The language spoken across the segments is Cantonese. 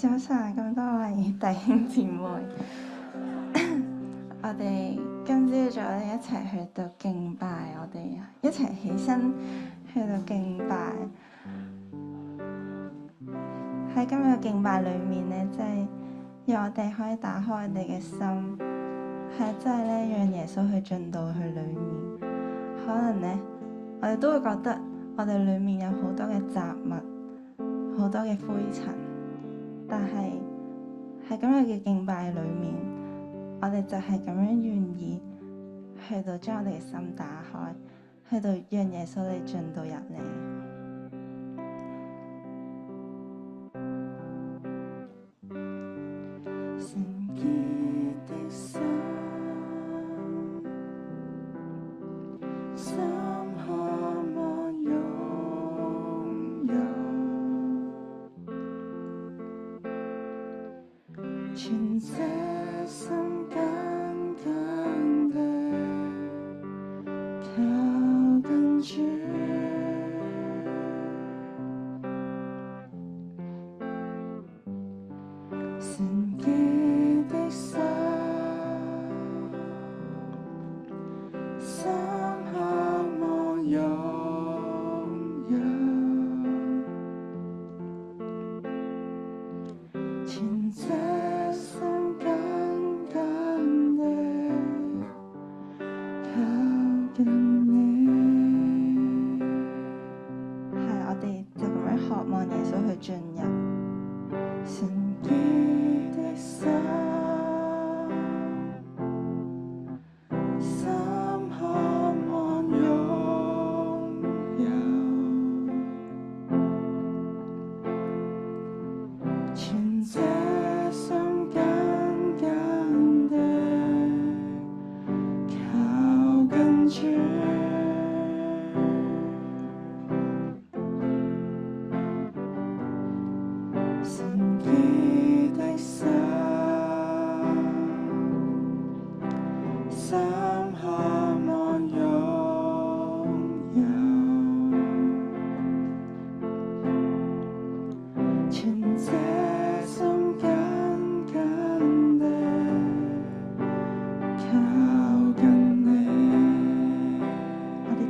早晨，咁多位弟兄姊妹，我哋今朝早咧一齊去到敬拜，我哋一齊起身去到敬拜。喺今日嘅敬拜裏面咧，即係讓我哋可以打開我哋嘅心，係真係咧讓耶穌去進到去裏面。可能咧，我哋都會覺得我哋裏面有好多嘅雜物，好多嘅灰塵。但係喺今日嘅敬拜裏面，我哋就係咁樣願意去到將我哋嘅心打開，去到讓耶穌你進到入嚟。聖潔的心，心渴望擁有。全這心緊緊地靠近主，聖潔的心，心渴望擁有。全這進入聖潔的心，心渴望擁有。全這心緊緊地靠近主。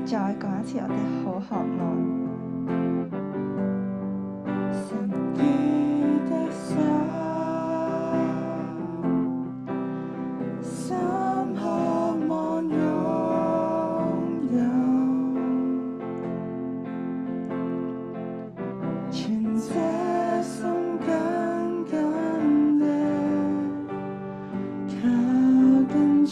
再講一次，我哋好渴望聖潔的心，心渴望擁有。全這心緊緊地靠近主。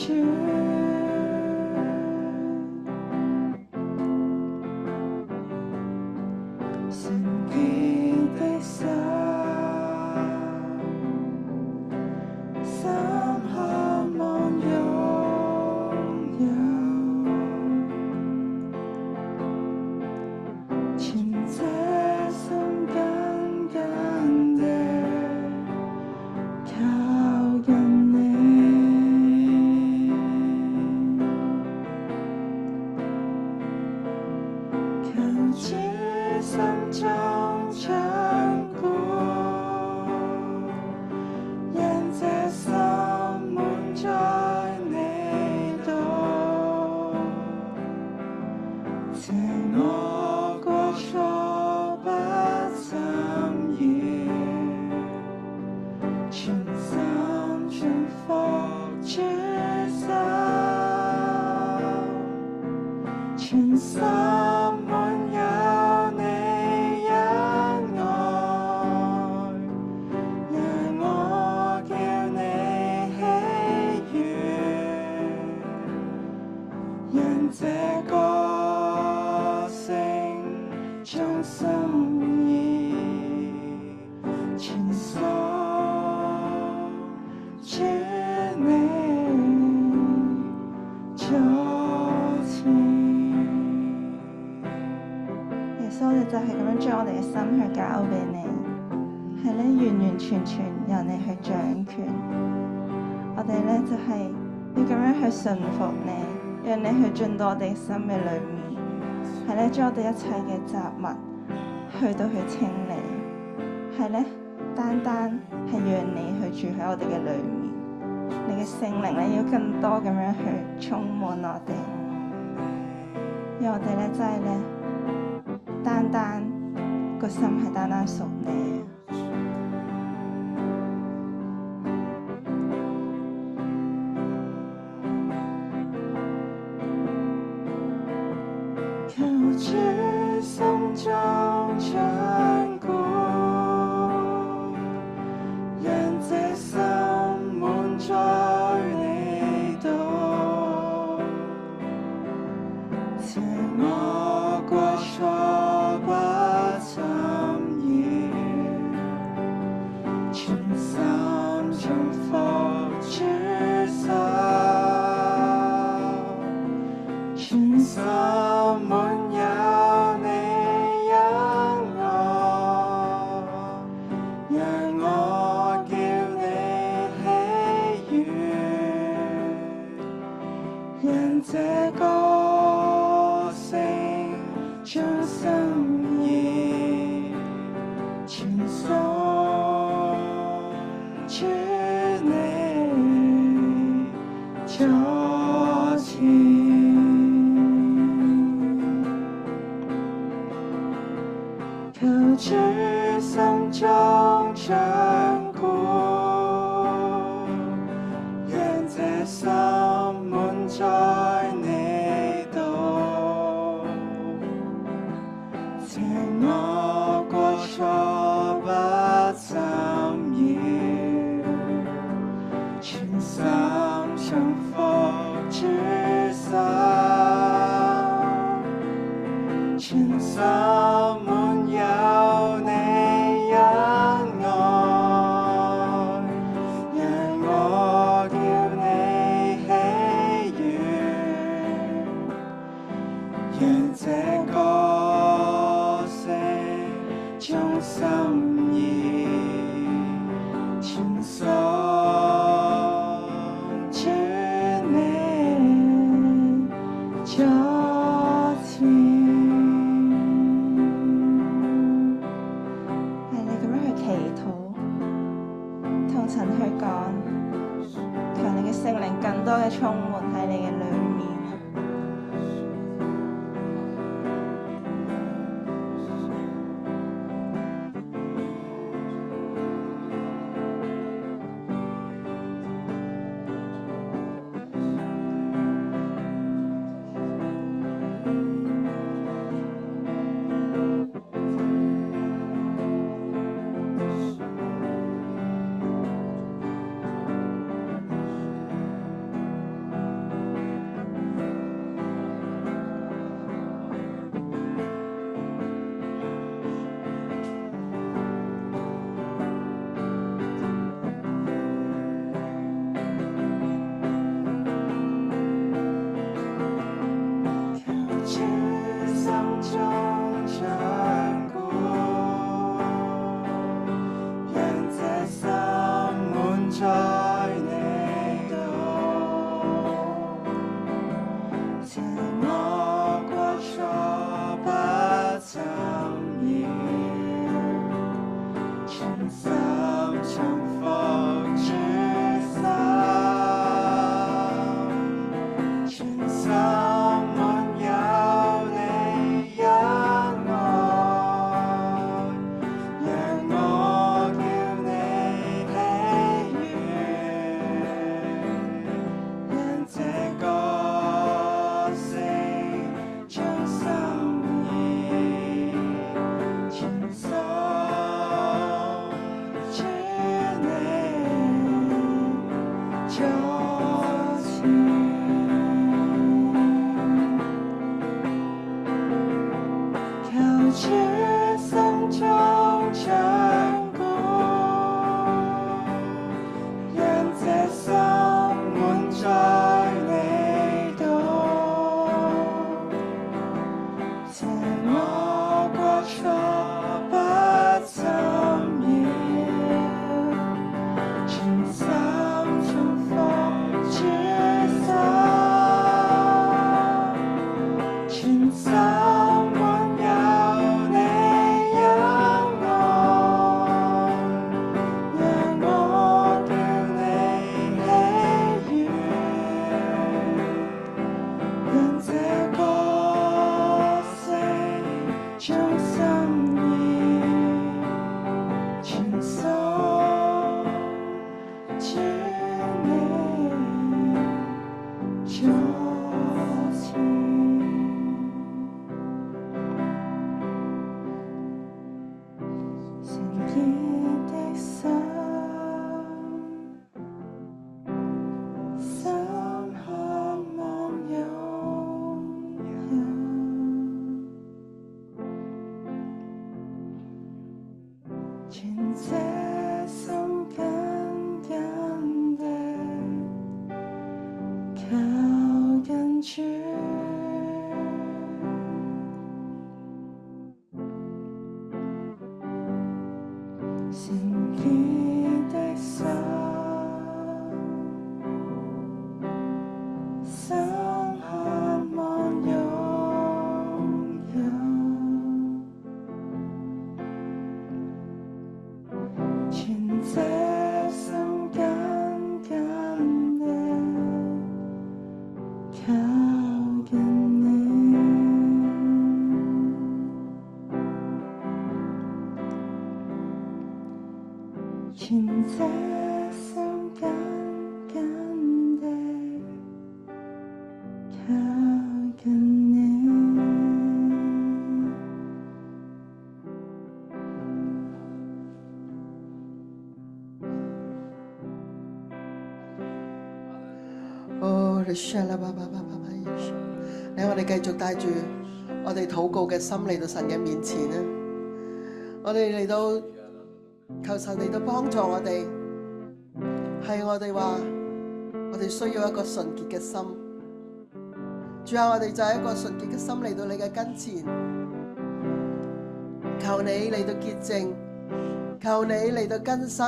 就係咁樣將我哋嘅心去交俾你，係咧完完全全由你去掌權。我哋咧就係要咁樣去順服你，讓你去進到我哋心嘅裏面，係咧將我哋一切嘅雜物去到去清理，係咧單單係讓你去住喺我哋嘅裏面，你嘅聖靈咧要更多咁樣去充滿我哋，讓我哋咧真係咧單單個心係單單屬你。求主心中掌管，讓這心滿在你度，邪惡過錯不侵擾，全心重服主手，全心滿有你恩愛，讓我叫你喜悅，讓這歌聲將心意傳送主你座前。求主心中掌管，讓這心滿在你度，邪惡過錯不侵擾，全心重服主手，全心滿有你恩愛，讓我叫你喜悅，讓這歌聲將心意傳送主你座前。同神去講，求你嘅聖靈更多嘅充滿喺你嘅裏面。潔的心，深渴望擁有，全這心緊緊地靠近你，全這心緊緊地靠近你。哦，你我哋繼續帶住我哋禱告嘅心嚟到神嘅面前啊！我哋嚟到求神嚟到幫助我哋，係我哋話我哋需要一個純潔嘅心。主啊，我哋就係一個純潔嘅心嚟到你嘅跟前，求你嚟到潔淨，求你嚟到更新，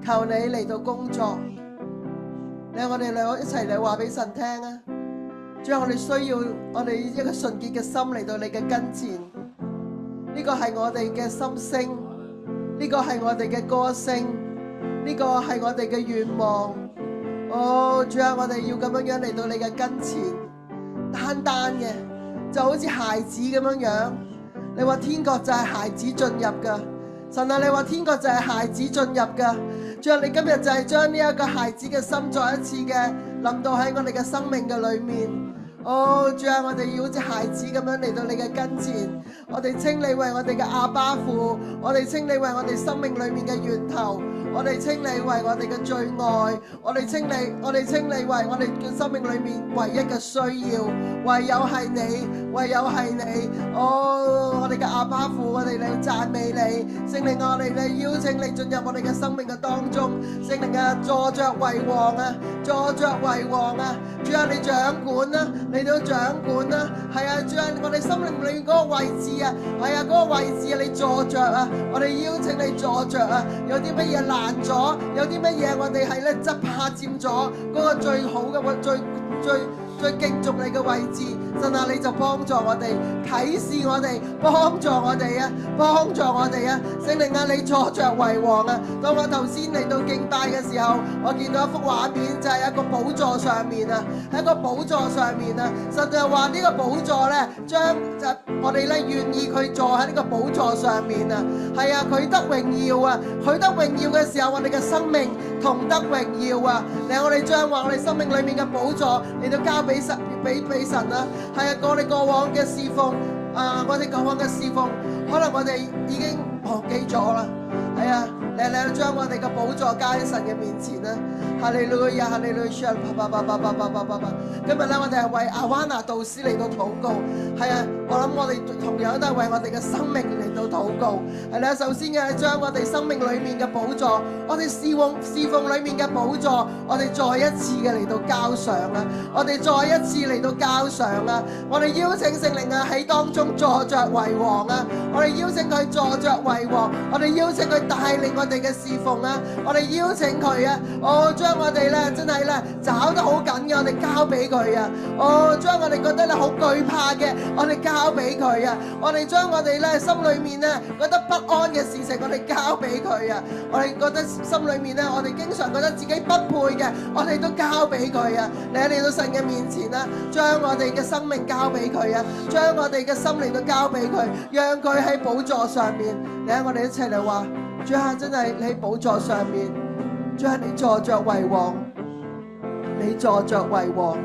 求你嚟到工作。你我哋兩個一齊嚟話俾神聽啊！主啊，我哋需要我哋一個純潔嘅心嚟到你嘅跟前，呢個係我哋嘅心聲，呢個係我哋嘅歌聲，呢個係我哋嘅願望。哦，主啊，我哋要咁樣嚟到你嘅跟前，單單嘅就好似孩子咁樣。你話天國就係孩子進入噶，神啊，你話天國就係孩子進入噶。主啊，你今日就係將呢一個孩子嘅心再一次嘅臨到喺我哋嘅生命嘅裏面。哦，主啊，我哋要好似孩子咁樣嚟到你嘅跟前，我哋稱你為我哋嘅阿爸父，我哋稱你為我哋生命裏面嘅源頭，我哋稱你為我哋嘅最愛，我哋稱你為我哋嘅生命裏面唯一嘅需要，唯有係你，唯有係你。哦，我哋嘅阿爸父，我哋嚟讚美你，聖靈啊，我哋嚟邀請你進入我哋嘅生命嘅當中，聖靈啊，坐着為王啊，坐着為王啊，主啊，你掌管啊，你都掌管啊，係啊，主啊，我哋心靈裏面嗰個位置啊，係啊，嗰個位置啊，你坐着啊，我哋邀請你坐着啊，有啲乜嘢難咗，有啲乜嘢我哋係咧執下佔咗嗰個最好嘅最敬重你嘅位置，神啊，你就幫助我哋，啟示我哋，幫助我哋啊，幫助我哋啊，聖靈啊，你坐着為王啊！當我頭先嚟到敬拜嘅時候，我見到一幅畫面，就係一個寶座上面啊，喺一個寶座上面啊，神就話呢個寶座咧，將就我哋咧願意佢坐喺呢個寶座上面啊，係啊，佢得榮耀啊，佢得榮耀嘅時候，我哋嘅生命同得榮耀啊！嚟我哋將話我哋生命裏面嘅寶座嚟到交俾神啊！係啊，我哋過往嘅侍奉啊，我哋過往嘅侍奉，可能我哋已經忘記咗啦。係啊，你將我哋嘅寶座交喺神嘅面前啦！哈利路亞，哈利路亞，今日咧，我哋係為阿灣娜導師嚟到禱告。係啊，我諗我哋同樣都係為我哋嘅生命嚟到禱告。係啦，首先嘅將我哋生命裏面嘅寶座，我哋侍奉裏面嘅寶座，我哋再一次嘅嚟到交上啦。我哋再一次嚟到交上啦。我哋邀請聖靈啊喺當中坐着為王啊！我哋邀請佢坐着為王，我哋邀請佢帶領我哋嘅侍奉啊！我哋邀請佢啊！將我哋咧真係咧找得好緊嘅，我哋交俾佢啊！將我哋覺得咧好懼怕嘅，我哋交俾佢啊！我哋將我哋咧心裏面咧覺得不安嘅事情，我哋交俾佢啊！我哋覺得心裏面咧，我哋經常覺得自己不配嘅，我哋都交俾佢啊！嚟到神嘅面前啦，將我哋嘅生命交俾佢啊！將我哋嘅心靈都交俾佢，讓佢喺寶座上面。嚟，我哋一齊嚟話，主啊，真係你喺寶座上面。主啊，你坐着為王，你坐着為王。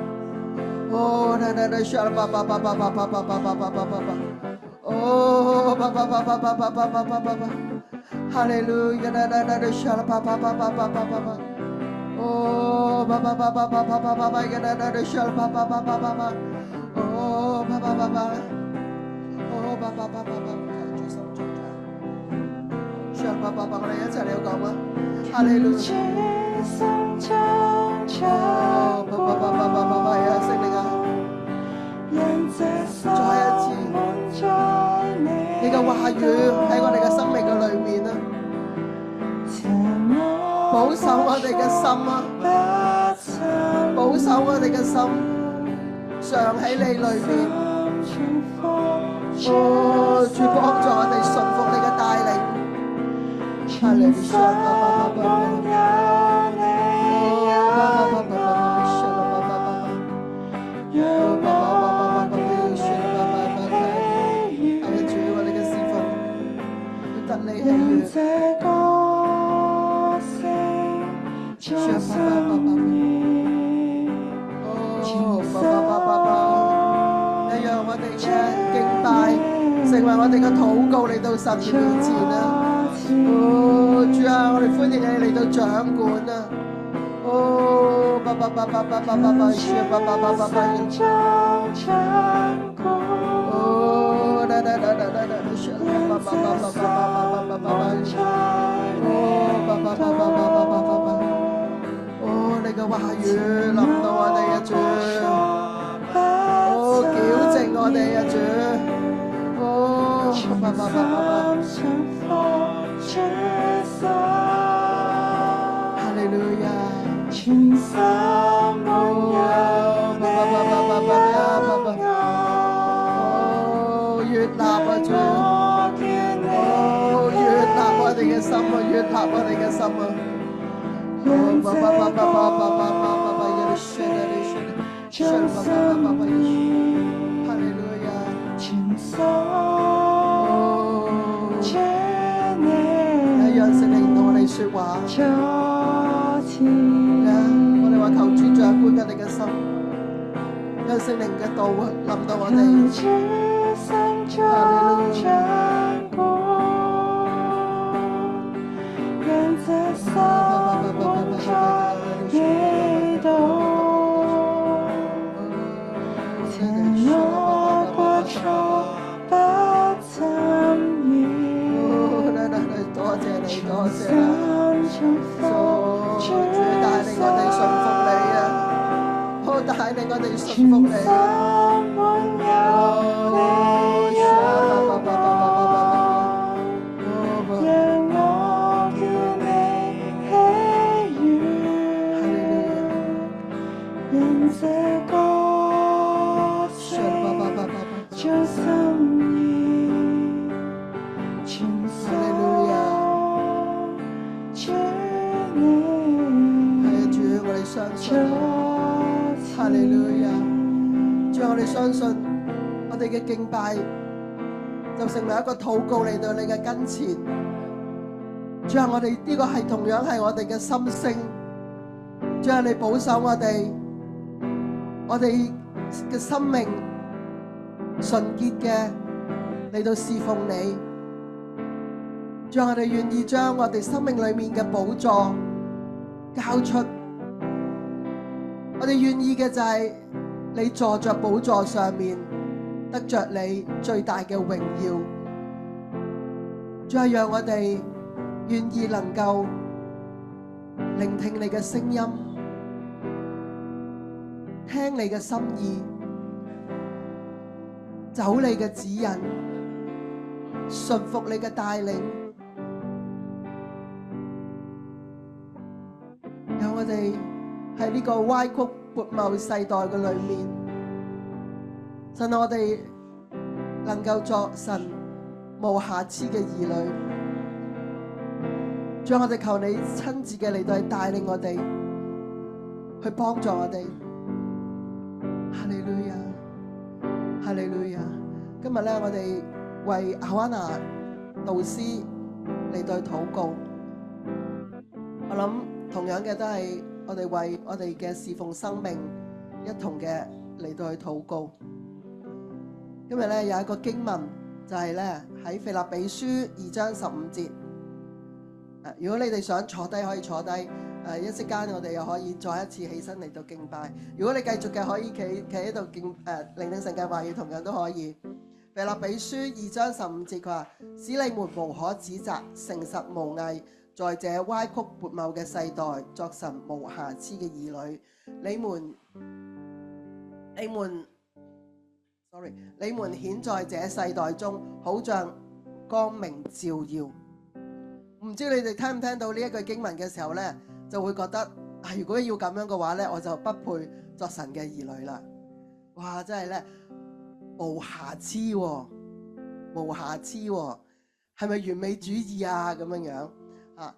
哦，哈利路亞，我哋一齊嚟講啊！哈利路亞，聖靈啊，再一次，你嘅話語喺我哋嘅生命嘅裏面啊！保守我哋嘅心啊，保守我哋嘅心，常喺你裏面。哦，主幫助我哋順服你嘅帶領。哈利路成為我哋嘅禱告嚟到神嘅面前啊！哦，主啊，我哋歡迎你嚟到掌管啊！哦，哦，你嘅話語臨到我哋啊，主！哦，矯正我哋啊，主！哈利路亞，越納啊主，越納我哋嘅心啊，越納我哋嘅心啊，哈利路亞。讓聖靈同我哋說話，我哋話求主掌管我哋嘅心，讓聖靈嘅道臨到我哋。多謝啦，主帶領我哋順服你啊！好帶領我哋順服你。哈利路亞！主啊，我哋相信我哋嘅敬拜就成為一個禱告嚟到你嘅跟前。主啊，我哋呢個係同樣係我哋嘅心聲。主啊，你保守我哋嘅生命純潔嘅嚟到侍奉你。主啊，我哋願意將我哋生命裏面嘅寶座交出。我哋願意嘅就係你坐着寶座上面，得着你最大嘅榮耀。再讓我哋願意能夠聆聽你嘅聲音，聽你嘅心意，走你嘅指引，順服你嘅帶領。讓我哋喺呢個歪曲悖謬世代嘅裏面，神我哋能夠作神無瑕疵嘅兒女，將我哋求你親自嘅嚟到去帶領我哋，去幫助我哋。哈利路亞，哈利路亞。今日咧，我哋為阿瓦娜導師嚟到去禱告。我諗同樣嘅都係我哋為我哋嘅侍奉生命一同嘅嚟到去禱告。今日咧有一個經文就係咧喺腓立比書2章15節。如果你哋想坐低可以坐低，一息間我哋又可以再一次起身嚟到敬拜。如果你繼續嘅可以企喺度聆聽神嘅話語，同樣都可以。腓立比書2章15節佢話：使你們無可指責，誠實無偽，在這歪曲悖謬嘅世代，作神無瑕疵嘅兒女。你們顯在這世代中，好像光明照耀。唔唔知你哋聽唔聽到呢一句經文嘅時候咧，就會覺得如果要咁樣嘅話咧，我就不配作神嘅兒女啦。哇！真係咧無瑕疵喎，無瑕疵喎，係咪完美主義啊？咁樣樣啊？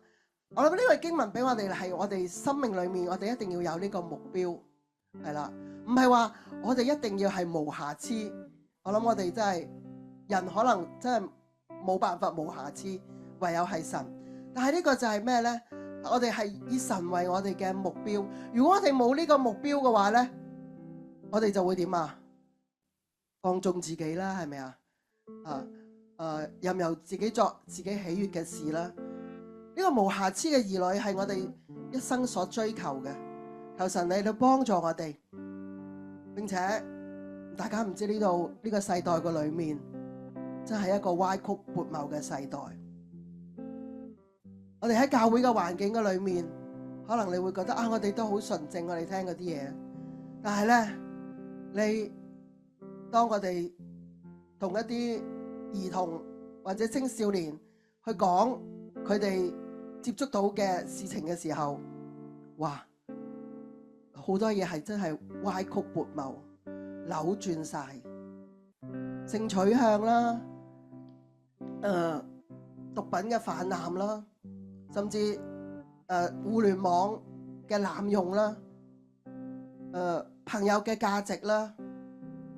我諗呢個經文俾我哋係我哋生命裏面，我哋一定要有呢個目標，係啦，唔係話我哋一定要係無瑕疵。我諗我哋真係人可能真係冇辦法無瑕疵，唯有係神。但係呢個就係咩呢？我哋係以神為我哋嘅目標。如果我哋冇呢個目標嘅話呢，我哋就會點啊？放縱自己啦，係咪啊？任由自己作自己喜悅嘅事啦。呢個無瑕疵嘅兒女係我哋一生所追求嘅。求神你去幫助我哋，並且大家唔知呢度呢個世代嘅裏面真係一個歪曲悖謬嘅世代。我哋喺教會嘅環境嘅裏面，可能你會覺得我哋都好純正，我哋聽嗰啲嘢。但係咧，你當我哋同一啲兒童或者青少年去講佢哋接觸到嘅事情嘅時候，哇，好多嘢係真係歪曲悖謬、扭轉晒，性取向啦，毒品嘅泛濫啦，甚至互聯網嘅濫用啦，朋友嘅價值啦，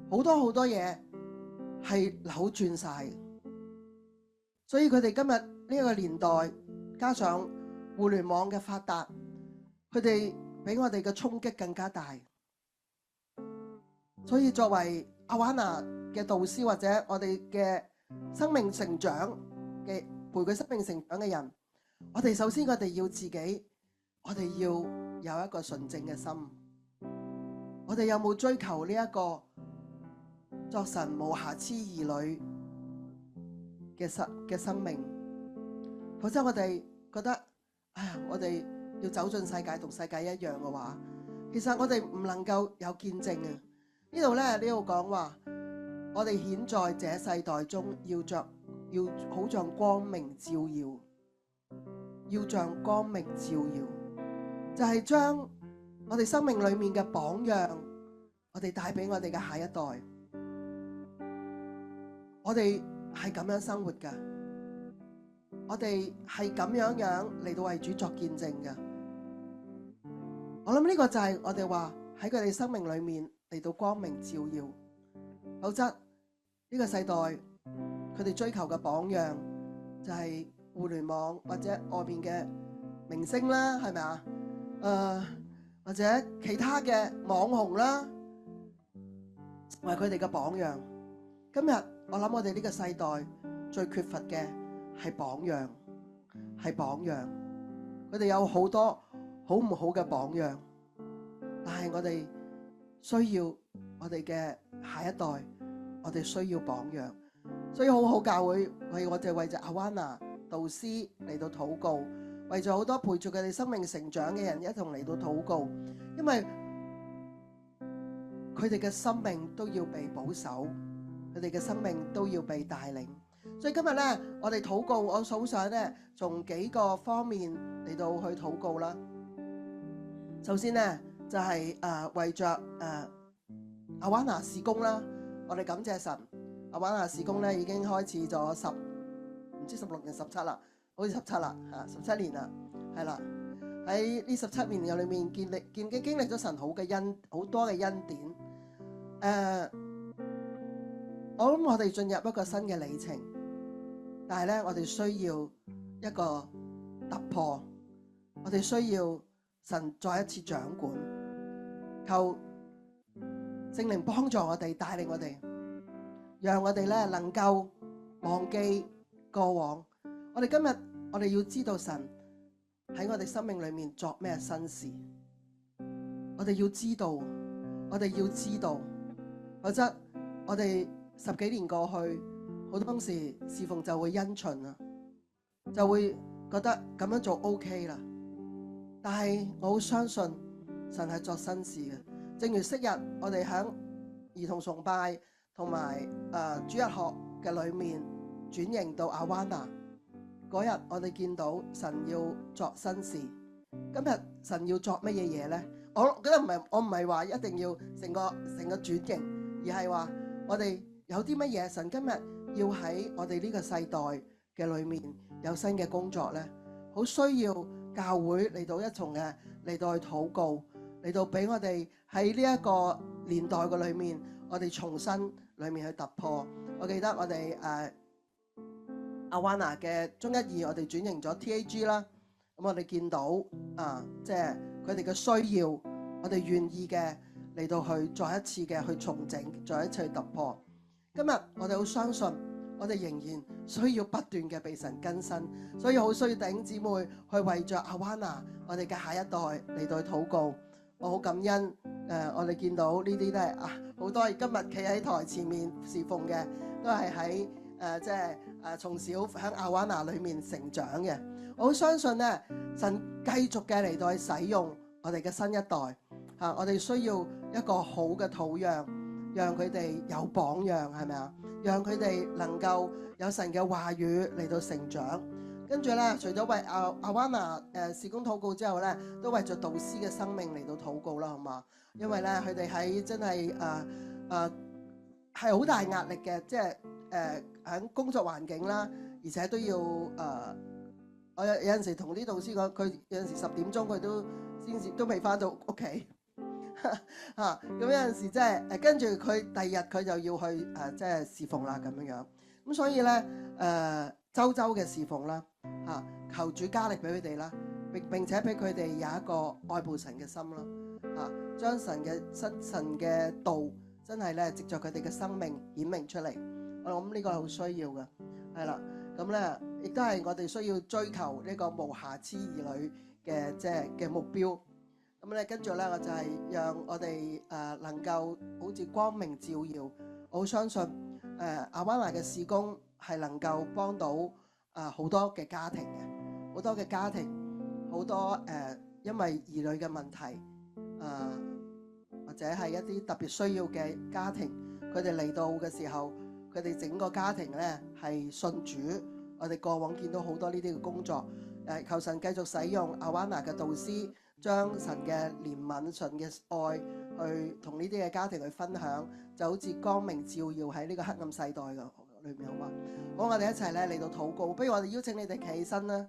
好多好多嘢係扭轉晒。所以佢哋今日呢個年代，加上互聯網嘅發達，佢哋比我哋嘅衝擊更加大。所以作為阿灣娜嘅導師，或者我哋嘅生命成長嘅陪佢生命成長嘅人，我哋首先我哋要自己，我哋要有一個純正嘅心。我哋有冇追求呢一個作神無瑕疵兒女嘅生命？否則我哋覺得我哋要走進世界同世界一樣嘅話，其實我哋唔能夠有見證啊！呢度講話，我哋顯在這世代中要好像光明照耀，要像光明照耀，就係將我哋生命裏面嘅榜樣，我哋帶俾我哋嘅下一代。我哋係咁樣生活㗎，我哋係咁樣嚟到為主作見證㗎。我諗呢個就係我哋話喺佢哋生命裏面嚟到光明照耀。否則呢個世代佢哋追求嘅榜樣就係互聯網或者外邊嘅明星啦，係咪啊？或者其他嘅網紅啦，為佢哋嘅榜樣。今日我諗我哋呢個世代最缺乏嘅係榜樣，係榜樣。佢哋有好多好唔好嘅榜樣，但係我哋需要我哋嘅下一代，我哋需要榜樣。所以好好教會我哋為咗阿灣娜導師嚟到禱告，為咗好多陪住佢哋生命成長嘅人一同嚟到禱告，因為佢哋嘅生命都要被保守，佢哋嘅生命都要被帶領。所以今日咧，我哋禱告，我好想咧從幾個方面嚟到去禱告啦。首先咧就係為着阿灣娜事工啦，我哋感謝神，阿灣娜事工咧已經開始咗唔知16定17啦，好似17啦，17年啦，係啦。喺呢17年嘅裏面經歷咗神好多嘅恩典。我諗我哋進入一個新嘅里程，但係咧我哋需要一個突破，我哋需要神再一次掌管，求聖靈幫助我哋，帶領我哋，讓我哋咧能夠忘記過往。我哋今日我哋要知道神喺我哋生命裏面作咩新事，我哋要知道，否則我哋10幾年過去，好多時侍奉就會因循啦，就會覺得咁樣做 OK 啦。但係我好相信神係作新事嘅，正如昔日我哋喺兒童崇拜同埋主日學嘅裏面轉型到阿灣娜，嗰日我哋見到神要作新事，今日神要作乜嘢嘢咧？我覺得我唔係話一定要成個轉型，而係話我哋有啲乜嘢神今日要喺我哋呢個世代嘅裏面有新嘅工作咧，好需要教會嚟到一重嘅嚟到去禱告，嚟到俾我哋喺呢一個年代嘅裏面，我哋重新裏面去突破。我記得我哋Awana 嘅中一二，我哋轉型咗 TAG 啦。咁我哋見到即係佢哋嘅需要，我哋願意嘅嚟到去再一次嘅去重整，再一次去突破。今日我哋好相信，我哋仍然需要不斷嘅被神更新，所以好需要弟兄姊妹去為着Awana我哋嘅下一代嚟到去禱告。我好感恩我哋見到呢啲都係好多今日企喺台前面侍奉嘅，都係喺即係從小喺Awana裏面成長嘅。我好相信咧，神繼續嘅嚟到去使用我哋嘅新一代我哋需要一個好嘅土壤，讓佢哋有榜樣，係咪啊？讓佢哋能夠有神嘅話語嚟到成長。跟住咧，除咗為Awana事工禱告之後咧，都為咗導師嘅生命嚟到禱告啦，好嘛？因為咧，佢哋喺真係係好大壓力嘅，即係喺工作環境啦，而且都要我有陣時同啲導師講，佢有陣時10點鐘佢都先至都未翻到屋企咁有陣時即係跟住佢第二日佢就要去即係侍奉啦咁樣樣。咁所以咧周嘅侍奉啦求主加力俾佢哋啦，並且俾佢哋有一個愛慕神嘅心啦將神嘅道真係咧藉著佢哋嘅生命顯明出嚟。我諗呢個係好需要嘅，係啦。咁咧亦都係我哋需要追求呢個無瑕疵兒女嘅即係嘅目標。咁咧跟住咧我就係讓我哋能夠好似光明照耀。我好相信Awana嘅事工係能夠幫到好多嘅家庭嘅，好多嘅家庭，好多因為兒女嘅問題或者係一啲特別需要嘅家庭，佢哋嚟到嘅時候，佢哋整個家庭咧係信主。我哋過往見到好多呢啲嘅工作，求神繼續使用Awana嘅導師，將神嘅憐憫、神嘅愛去同呢啲嘅家庭去分享，就好似光明照耀喺呢個黑暗世代嘅裏面，好嘛？好，我哋一齊咧嚟到禱告，不如我哋邀請你哋企起身啦。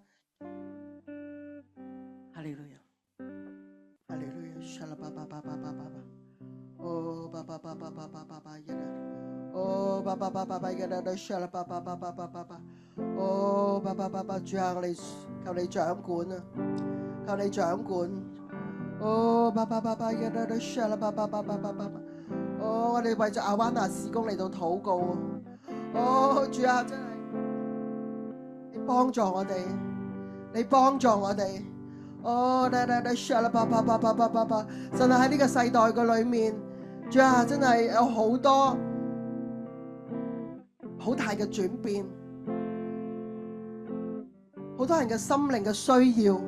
哈利路亞，哈利路亞，沙拉巴巴巴巴巴巴巴，哦巴巴巴巴巴巴巴巴耶啦，哦巴巴巴巴巴耶啦，沙拉巴巴巴巴巴巴巴，哦巴巴巴巴，主啊，我哋求你掌管啊，求你掌管，哦巴巴巴巴耶啦，沙拉巴巴巴巴巴巴巴，哦我哋為咗Awana事工嚟到禱告啊。哦，主啊，真係你幫助我哋，你幫助我哋。哦，神啊，喺呢個世代嘅裏面，主啊，真係有好多好大嘅轉變，好多人嘅心靈嘅需要。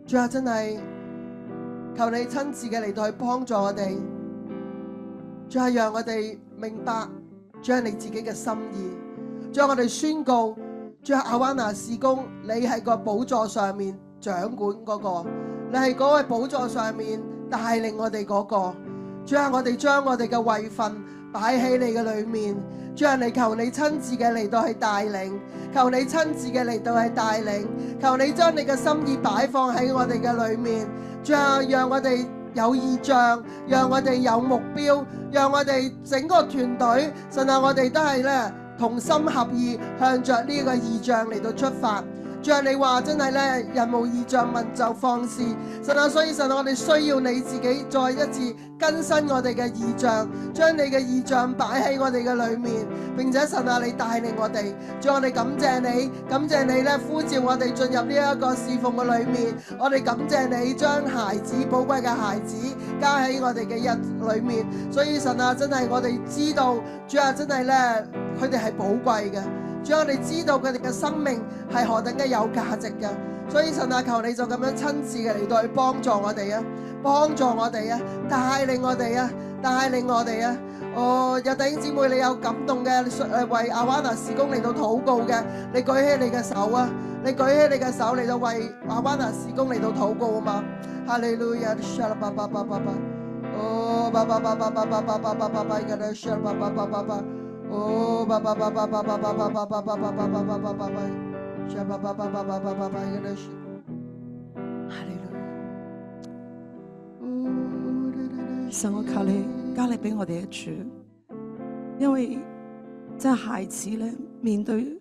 主啊，真係求你親自嘅嚟到去幫助我哋，主啊，讓我哋明白。將你自己嘅心意，將我哋宣告，將Awana事工，你喺個寶座上面掌管嗰個，你係嗰位寶座上面帶領我哋嗰個。主啊，我哋將我哋嘅位份擺喺你嘅裏面，主啊，你求你親自嘅嚟到去帶領，求你親自嘅嚟到去帶領，求你將你嘅心意擺放喺我哋嘅裏面，主啊，讓我哋有異象，讓我哋有目標，讓我哋整個團隊，神啊，我哋都係咧同心合意，向着呢個異象嚟到出發。主啊，你話真係咧，人無異象，民就放肆。神啊，所以神啊，我哋需要你自己再一次更新我哋嘅異象，將你嘅異象擺喺我哋嘅裏面，並且神啊，你帶領我哋。主啊，我哋感謝你，感謝你咧呼召我哋進入呢一個侍奉嘅裏面。我哋感謝你將孩子寶貴嘅孩子加喺我哋嘅日裏面。所以神啊，真係我哋知道，主啊，真係咧佢哋係寶貴嘅。主我哋知道佢哋嘅生命係何等嘅有價值㗎，所以神啊，求你就咁樣親自嘅嚟到去幫助我哋啊，幫助我哋啊，帶領我哋啊，帶領我哋啊。哦，有弟兄姊妹，你有感動嘅為阿灣拿事工嚟到禱告嘅，你舉起你嘅手啊！你舉起你嘅手嚟到為阿灣拿事工嚟到禱告啊嘛！哈利路亞！哦，爸爸爸爸爸爸爸爸爸爸爸，應該係爸爸爸爸爸。哦，爸爸爸爸爸爸爸爸爸爸爸爸爸爸爸爸爸爸，爸爸爸爸爸爸爸爸，應該係。哈利路亞！神，我求你加力俾我哋嘅主，因為真係孩子咧面對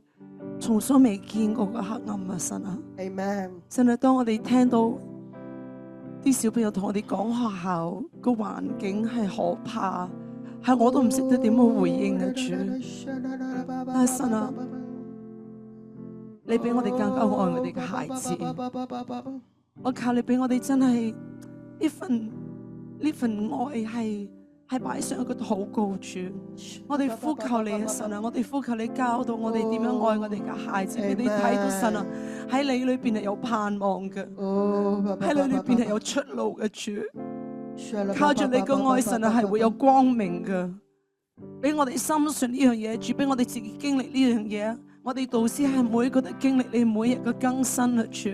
從所未見過嘅黑暗啊！神啊 ，Amen！神啊，當我哋聽到啲小朋友同我哋講學校個環境係可怕，係我都唔識得點去回應啊！主，但係神啊，你俾我哋更加愛我哋嘅孩子，我求你俾我哋真係呢份愛係擺上一個禱告主，我哋呼求你啊神啊，我哋呼求你教導我哋點樣愛我哋嘅孩子，俾你睇到神啊喺你裏邊係有盼望嘅，喺你裏邊係有出路嘅主，靠住你嘅愛神啊係會有光明嘅，俾我哋深信呢樣嘢，主俾我哋自己經歷呢樣嘢，我哋導師係每一個都經歷你每日嘅更新啊主，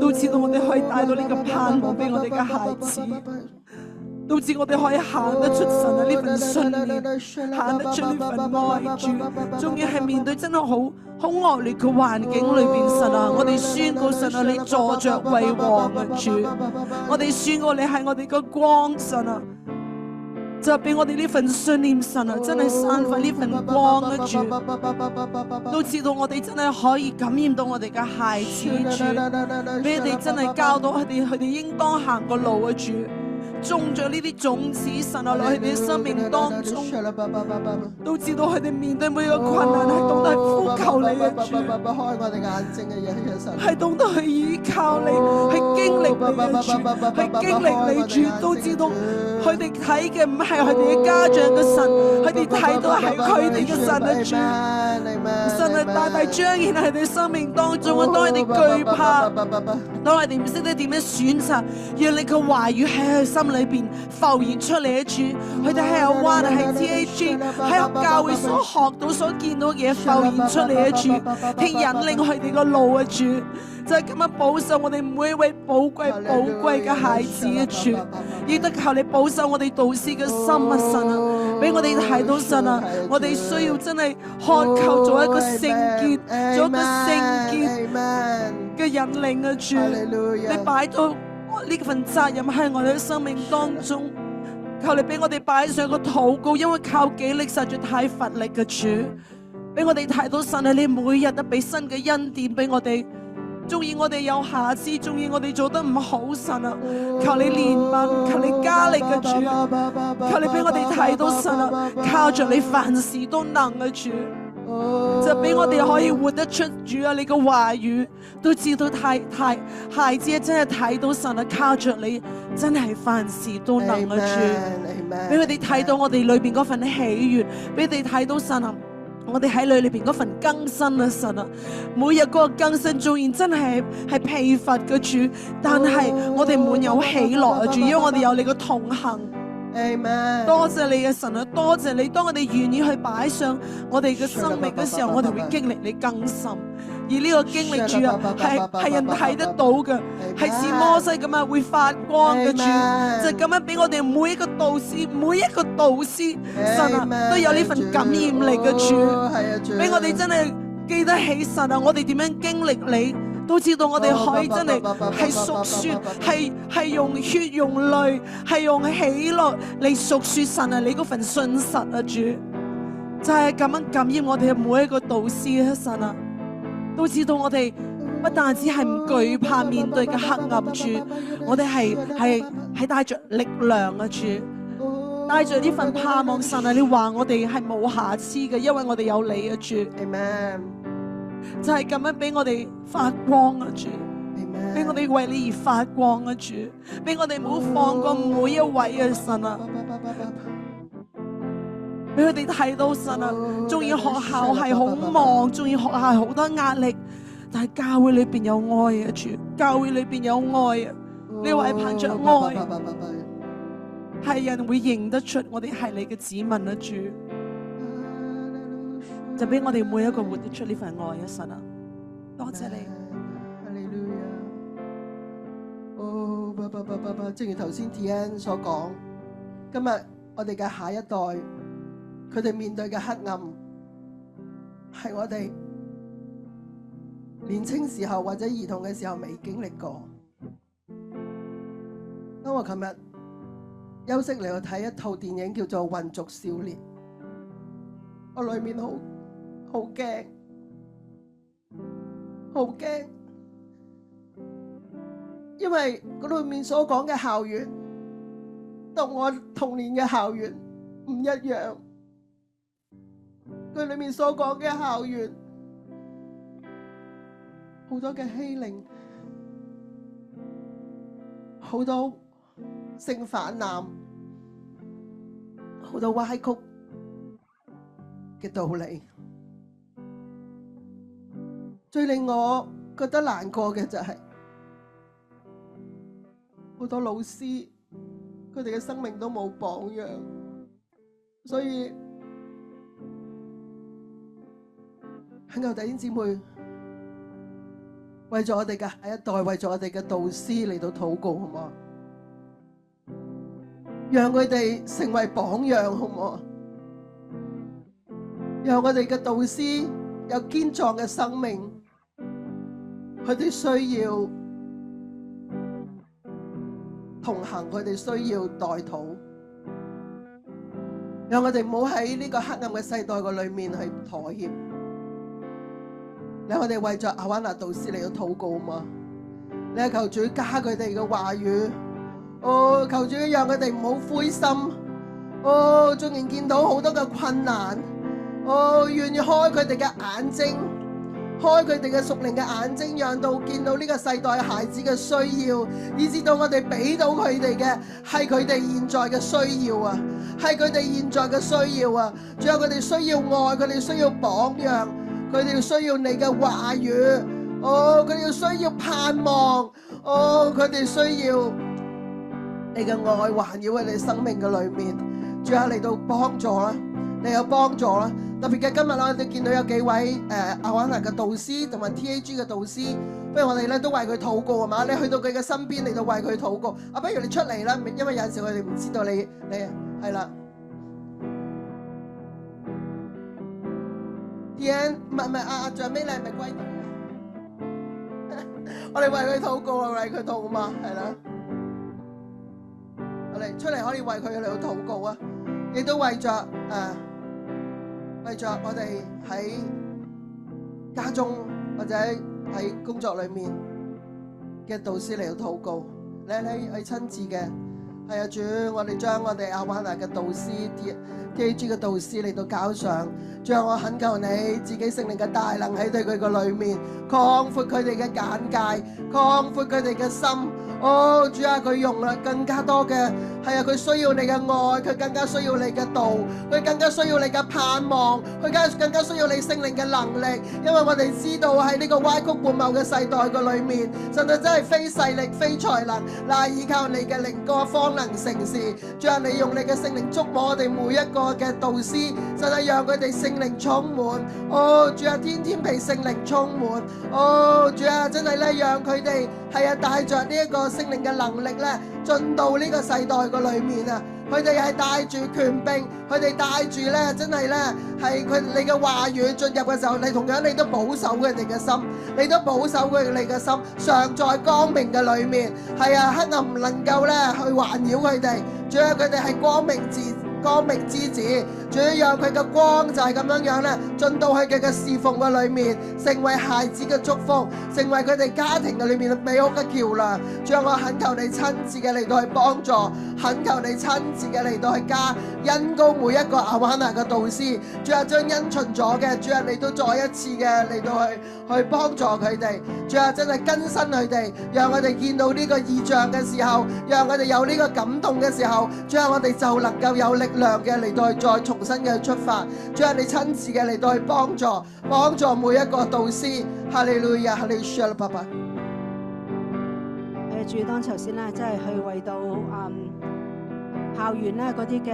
都知道我哋可以帶到呢個盼望俾我哋嘅孩子。導致我哋可以行得出神啊呢份信念，行得出呢份愛主，仲要係面對真係好惡劣嘅環境裏邊，神啊，我哋宣告神啊，你坐着為王啊主，我哋宣告你係我哋嘅光，神啊，就俾我哋呢份信念，神啊，真係散發呢份光啊主，都知道我哋真係可以感染到我哋嘅孩子主，俾你哋真係教到佢哋應當行個路啊主。種咗呢啲種子，神啊，落佢哋嘅生命當中，都知道佢哋面對每個困難係懂得去呼求你嘅主，開我哋眼睛嘅嘢，神係懂得去依靠你，去經歷你嘅主，去經歷你主，都知道佢哋睇嘅唔係佢哋嘅家長嘅神，佢哋睇到係佢哋嘅神啊主，神啊大大彰顯喺佢哋生命當中啊，當佢哋懼怕，當佢哋唔識得點樣選擇，讓你嘅話語喺佢心裏邊浮現出嚟嘅主，佢哋喺有灣喺 TAG 喺教會所學到所見到嘅嘢浮現出嚟嘅主，去引領佢哋個路嘅主，就係咁樣保守我哋每一位寶貴嘅孩子嘅主，亦都求你保守我哋導師嘅心啊神啊，俾我哋睇到神啊，我哋需要真係渴求做一個聖潔，做一個聖潔嘅引領啊主，你擺到呢份責任喺我哋嘅生命當中，求你俾我哋擺上個禱告，因為靠己力實在太乏力嘅主，俾我哋睇到神啊，你每日都俾新嘅恩典俾我哋，縱然我哋有瑕疵，縱然我哋做得唔好，神啊，求你憐憫，求你加力嘅主，求你俾我哋睇到神啊，靠着你凡事都能嘅主。就俾我哋可以活得出主啊！你嘅話語都知道孩子真係睇到神啊，靠着你真係凡事都能嘅主，俾佢哋睇到我哋裏邊嗰份喜悅，俾佢哋睇到神啊，我哋喺裏邊嗰份更新啊神啊，每日嗰個更新縱然真係疲乏嘅主，但係我哋滿有喜樂啊主，因為我哋有你嘅同行。Amen. 多謝你嘅神啊，多謝你，當我哋願意去擺上我哋嘅生命嘅時候，我哋會經歷你更深，而呢個經歷主啊，係人睇得到嘅，係似摩西咁樣會發光嘅主，就咁樣俾我哋每一個導師，神啊都有呢份感染力嘅主，俾我哋真係記得起神啊，我哋點樣經歷你。都知道我哋可以真係述說，係用血用淚，係用喜樂嚟述說神啊你嗰份信實啊主，就係咁樣感染我哋嘅每一個導師啊神啊，都知道我哋不但只係唔懼怕面對嘅黑暗主，我哋係帶着力量啊主，帶着呢份盼望神啊，你話我哋係冇瑕疵嘅，因為我哋有你啊主。Amen. 就係咁樣俾我哋發光啊主，俾我哋為你而發光啊主，俾我哋唔好放過每一位啊神啊，俾佢哋睇到神啊，縱然學校係好忙，縱然學校係好多壓力，但係教會裏邊有愛啊，主，教會裏邊有愛啊，呢位憑着愛，係人會認得出我哋係你嘅子民啊，主，就俾我哋每一個活得出呢份愛啊，神啊，多謝你。正如頭先 Tian 所講，今日我哋嘅下一代，佢哋面對嘅黑暗，係我哋年青時候或者兒童嘅時候未經歷過。當我琴日休息嚟去睇一套電影叫做《混族少年》，我裏面好驚，好驚。因為嗰裏面所講嘅校園同我童年嘅校園唔一樣，佢裏面所講嘅校園好多嘅欺凌，好多性泛濫，好多歪曲嘅道理。最令我覺得難過嘅就係好多老師，佢哋嘅生命都冇榜樣，所以懇求弟兄姊妹為咗我哋嘅下一代，為咗我哋嘅導師嚟到禱告，好唔好？讓佢哋成為榜樣，好唔好？讓我哋嘅導師有堅壯嘅生命，佢哋需要同行，佢哋需要代禱，讓我哋唔好喺呢個黑暗嘅世代嘅裏面去妥協。讓我哋為咗阿瓦納導師嚟到禱告嘛，你係求主加佢哋嘅話語，求主讓佢哋唔好灰心，縱然見到好多嘅困難，願意開佢哋嘅眼睛，開佢哋嘅屬靈嘅眼睛，讓到見到呢個世代孩子嘅需要，以至到我哋俾到佢哋嘅係佢哋現在嘅需要啊，係佢哋現在嘅需要啊，仲有佢哋需要愛，佢哋需要榜樣，佢哋需要你嘅話語，佢哋需要盼望，佢哋需要你嘅愛環繞喺你生命嘅裏面，仲有嚟到幫助啦，你有幫助啦。特別嘅今日我哋見到有幾位阿瓦納嘅導師同埋 TAG 嘅導師，不如我哋咧都為佢禱告係嘛？你去到佢嘅身邊嚟到為佢禱告。不如你出嚟啦，因為有陣時佢哋唔知道你係啦。TN 唔係最尾你係咪歸隊啊？我哋為佢禱告啊，為佢禱告嘛，係啦。我哋出嚟可以為佢嚟到禱告啊，亦都為着我哋喺家中或者喺工作裏面嘅導師嚟到禱告，你係親自嘅，係啊主，我哋將我哋阿瓦納嘅導師 TAG 嘅導師嚟到交上，主啊，我懇求你自己聖靈嘅大能喺對佢個裏面，擴闊佢哋嘅眼界，擴闊佢哋嘅心。主啊，佢用啦更加多嘅，係啊，佢需要你嘅愛，佢更加需要你嘅道，佢更加需要你嘅盼望，佢更加需要你聖靈嘅能力，因為我哋知道喺呢個歪曲悖謬嘅世代個裏面，實在真係非勢力非才能，乃依靠你嘅靈歌方能成事。主啊，你用你嘅聖靈觸摸我哋每一個嘅導師，實在讓佢哋聖靈充滿。主啊，天天被聖靈充滿。主啊，真係咧讓佢哋係啊帶着呢一個聖靈嘅能力咧，進到呢個世代個裏面啊！佢哋係帶住權柄，佢哋帶住咧，真係咧係你嘅話語進入嘅時候，你同樣你都保守佢哋嘅心，你都保守佢哋嘅心，常在光明嘅裏面。係啊，黑暗唔能夠咧去環繞佢哋，主要佢哋係光明之子，主要讓佢嘅光就係咁樣樣咧，進到佢嘅侍奉嘅裏面，成為孩子嘅祝福，成為佢哋家庭嘅裏面美好嘅橋梁。主要我懇求你親自嘅嚟到去幫助，懇求你親自嘅嚟到去加恩膏每一個阿瓦納嘅導師。主啊，將恩循咗嘅，主啊，你都再一次嘅嚟到去幫助佢哋。主啊，真係更新佢哋，讓我哋見到呢個異象嘅時候，讓我哋有呢個感動嘅時候，主啊，我哋就能夠有力量嘅嚟到去再重新嘅出發，主啊，你親自嘅嚟到去幫助每一個導師，哈利路亞，哈利路亞，爸爸。主當頭先咧，即係去為到校園咧嗰啲嘅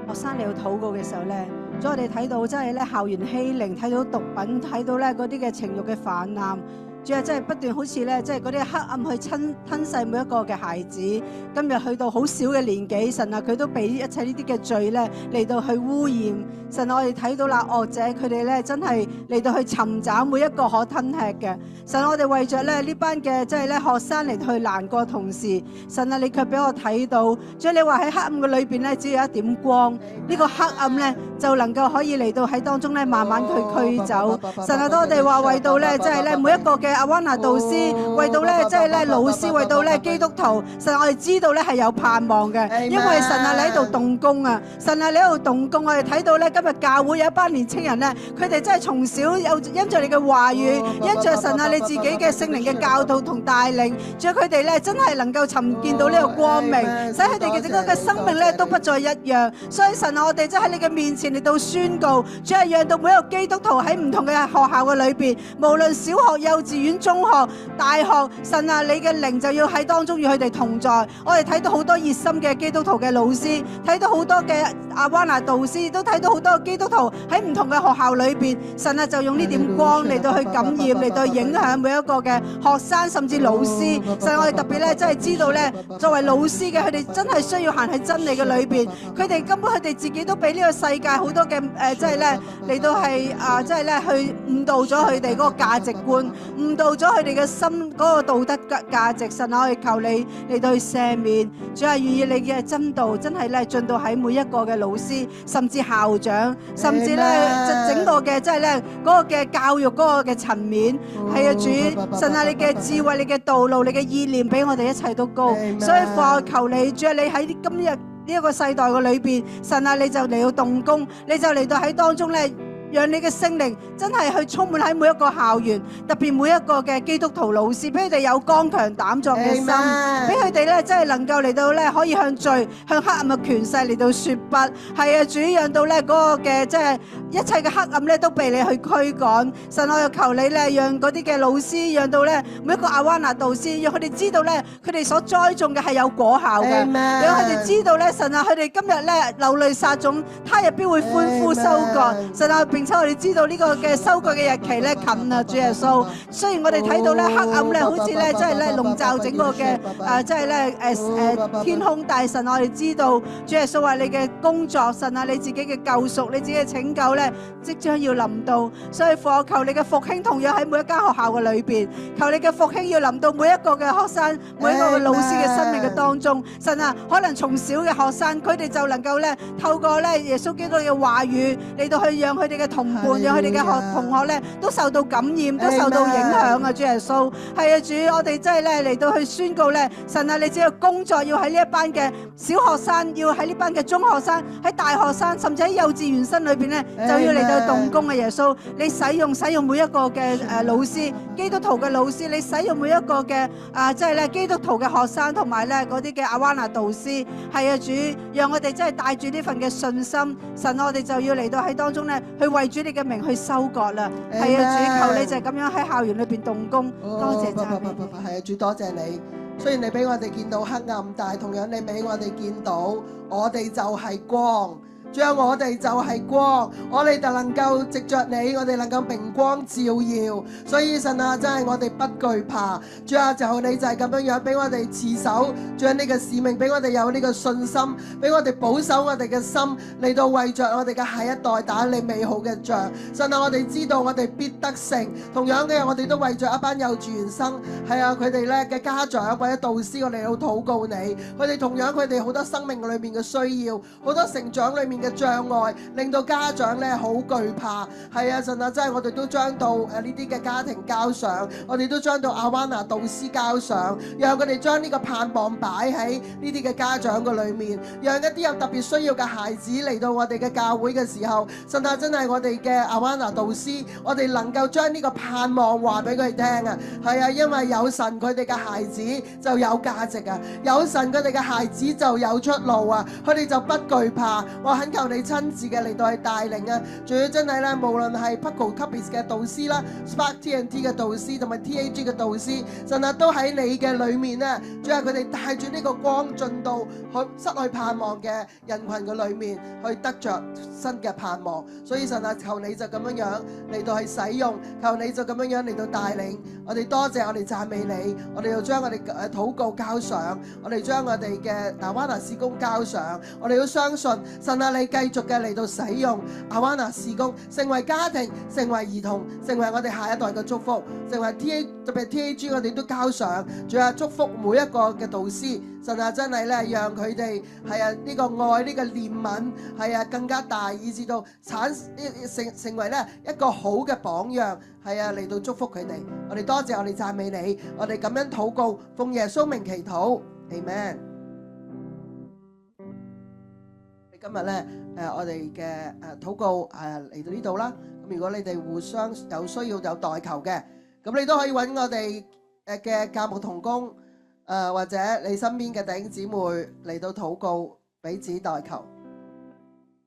學生嚟到禱告嘅時候咧，主我哋睇到即係咧校園欺凌，睇到毒品，睇到咧嗰啲嘅情慾嘅泛濫。主啊，即係不斷好似咧，即係嗰啲黑暗去吞噬每一個嘅孩子。今日去到好少嘅年紀，神啊，佢都俾一切呢啲嘅罪咧嚟到去污染。神啊，我哋睇到啦，惡者佢哋咧真係嚟到去尋找每一個可吞吃嘅。神啊，我哋為着咧呢班嘅即係咧學生嚟到去難過同時，神啊，你卻俾我睇到，主啊，你話喺黑暗嘅裏邊咧，只有一點光，呢個黑暗咧就能夠可以嚟到喺當中咧慢慢去驅走。神啊，當我哋話為到咧即係咧每一個嘅阿灣娜導師，為到咧即係咧老師，為到咧基督徒，神我哋知道咧係有盼望嘅，因為神啊你喺度動工啊，神啊你喺度動工，我哋睇到咧今日教會有一班年青人咧，佢哋真係從小有因着你嘅話語，因着神啊你自己嘅聖靈嘅教導同帶領，主佢哋咧真係能夠尋見到呢個光明，使佢哋嘅整個嘅生命咧都不再一樣。所以神啊，我哋真係喺你嘅面前嚟到宣告，主係讓到每一個基督徒喺唔同嘅學校嘅裏邊，無論小學、幼稚園、中學、大學，神啊，你嘅靈就要喺當中與佢哋同在。我哋睇到好多熱心嘅基督徒嘅老師，睇到好多嘅阿灣娜導師，都睇到好多基督徒喺唔同嘅學校裏邊，神啊就用呢點光嚟到去感染，嚟到去影響每一個嘅學生甚至老師。神，我哋特別咧真係知道咧，作為老師嘅佢哋真係需要行喺真理嘅裏邊，佢哋根本佢哋自己都俾呢個世界好多嘅即係咧嚟到係即係咧去誤導咗佢哋嗰個價值觀，誤導咗佢哋嘅心嗰個道德價值。神啊，我哋求你嚟到去赦免，主係願意你嘅真道真係咧進到喺每一個嘅老師，甚至校長，甚至咧整個嘅即係咧嗰個嘅教育嗰個嘅層面。係啊，主神啊，你嘅智慧、你嘅道路、你嘅意念比我哋一切都高，所以父啊，求你，主啊，你喺今日呢一個世代嘅裏邊，神啊，你就嚟到動工，你就嚟到喺當中咧，讓你嘅聖靈真係去充滿喺每一個校園，特別每一個嘅基督徒老師，俾佢哋有剛強膽壯嘅心，俾佢哋咧真係能夠嚟到咧可以向罪、向黑暗嘅權勢嚟到說不。係啊，主讓到咧嗰個嘅即係一切嘅黑暗咧都被你去驅趕。神，我又求你咧，讓嗰啲嘅老師，讓到咧每一個阿灣娜導師，讓佢哋知道咧佢哋所栽種嘅係有果效嘅，讓佢哋知道咧神啊，佢哋今日咧流淚撒種，他日必會歡呼收割。神啊，並且我哋知道呢個嘅收割嘅日期咧近啦，主耶穌。雖然我哋睇到咧黑暗咧好似咧即係咧籠罩整個嘅即係咧天空，但係神我哋知道主耶穌話你嘅工作，神啊你自己嘅救贖，你自己嘅拯救咧即將要臨到。所以父啊，求你嘅復興同樣喺每一間學校嘅裏邊，求你嘅復興要臨到每一個嘅學生、每一個嘅老師嘅生命嘅當中。神啊，可能從小嘅學生佢哋就能夠咧透過咧耶穌基督嘅話語嚟到去讓佢哋嘅同伴，讓佢哋嘅同學咧都受到感染，都受到影響啊！主耶穌，係啊，主，我哋真係咧嚟到去宣告咧，神啊，你只有工作要喺呢一班嘅小學生，要喺呢班嘅中學生，喺大學生，甚至喺幼稚園生裏邊咧，就要嚟到動工啊！耶穌，你使用每一個嘅老師，基督徒嘅老師，你使用每一個嘅即係咧基督徒嘅學生，同埋咧嗰啲嘅阿灣娜導師，係啊，主，讓我哋真係帶住呢份嘅信心，神，我哋就要嚟到喺當中咧去為主你嘅名去收割啦。係啊，主，求你就係咁樣喺校園裏邊動工。多謝讚美你。係啊，主，多謝你。雖然你俾我哋見到黑暗，但係同樣你俾我哋見到，我哋就係光。主啊，我哋就係光，我哋就能夠藉着你，我哋能夠明光照耀。所以神啊，真係我哋不懼怕。主啊，就你就係咁樣樣，俾我哋持守將呢個使命，俾我哋有呢個信心，俾我哋保守我哋嘅心，嚟到為着我哋嘅下一代打你美好嘅仗。神啊，我哋知道我哋必得勝。同樣嘅，我哋都為着一班幼稚園生，係啊，佢哋咧嘅家長或者導師，我哋要禱告你。佢哋同樣佢哋好多生命裏面嘅需要，好多成長裏面面嘅障礙，令到家長咧好懼怕。係啊，神啊，真係我哋都將到呢啲嘅家庭交上，我哋都將到阿灣拿導師交上，讓佢哋將呢個盼望擺喺呢啲嘅家長嘅裏面，讓一啲有特別需要嘅孩子嚟到我哋嘅教會嘅時候，神啊，真係我哋嘅阿灣拿導師，我哋能夠將呢個盼望話俾佢哋聽啊。係啊，因為有神，佢哋嘅孩子就有價值啊，有神，佢哋嘅孩子就有出路啊，佢哋就不懼怕。我懇求你親自嘅嚟到去帶領啊，仲要真係咧，無論係 Paco Cuppis 嘅導師啦 ，Spark TNT 嘅導師同埋 TAG 嘅導師，神啊，都喺你嘅裏面咧，仲有佢哋帶住呢個光進到去失去盼望嘅人群嘅裏面，去得着新嘅盼望。所以神啊，求你就咁樣樣嚟到去使用，求你就咁樣樣嚟到帶領。我哋多謝，我哋讚美你，我哋要將我哋禱告交上，我哋將我哋嘅阿灣拿事工交上，我哋要相信神啊，你繼續嘅嚟到使用阿灣拿事工，成為家庭，成為兒童，成為我哋下一代嘅祝福，成為 特別 TAG 我哋都交上，仲有祝福每一個嘅導師。神啊，真係咧，讓佢哋係啊呢個愛呢個憐憫係啊更加大，以至到成為咧一個好嘅榜樣，係啊嚟到祝福佢哋。我哋多謝，我哋讚美你，我哋咁樣禱告，奉耶穌名祈禱 ，Amen。今日咧我哋嘅禱告嚟到呢度啦。咁如果你哋互相有需要有代求嘅，咁你都可以揾我哋嘅教牧同工。或者你身邊嘅弟兄姊妹嚟到禱告，彼此代求。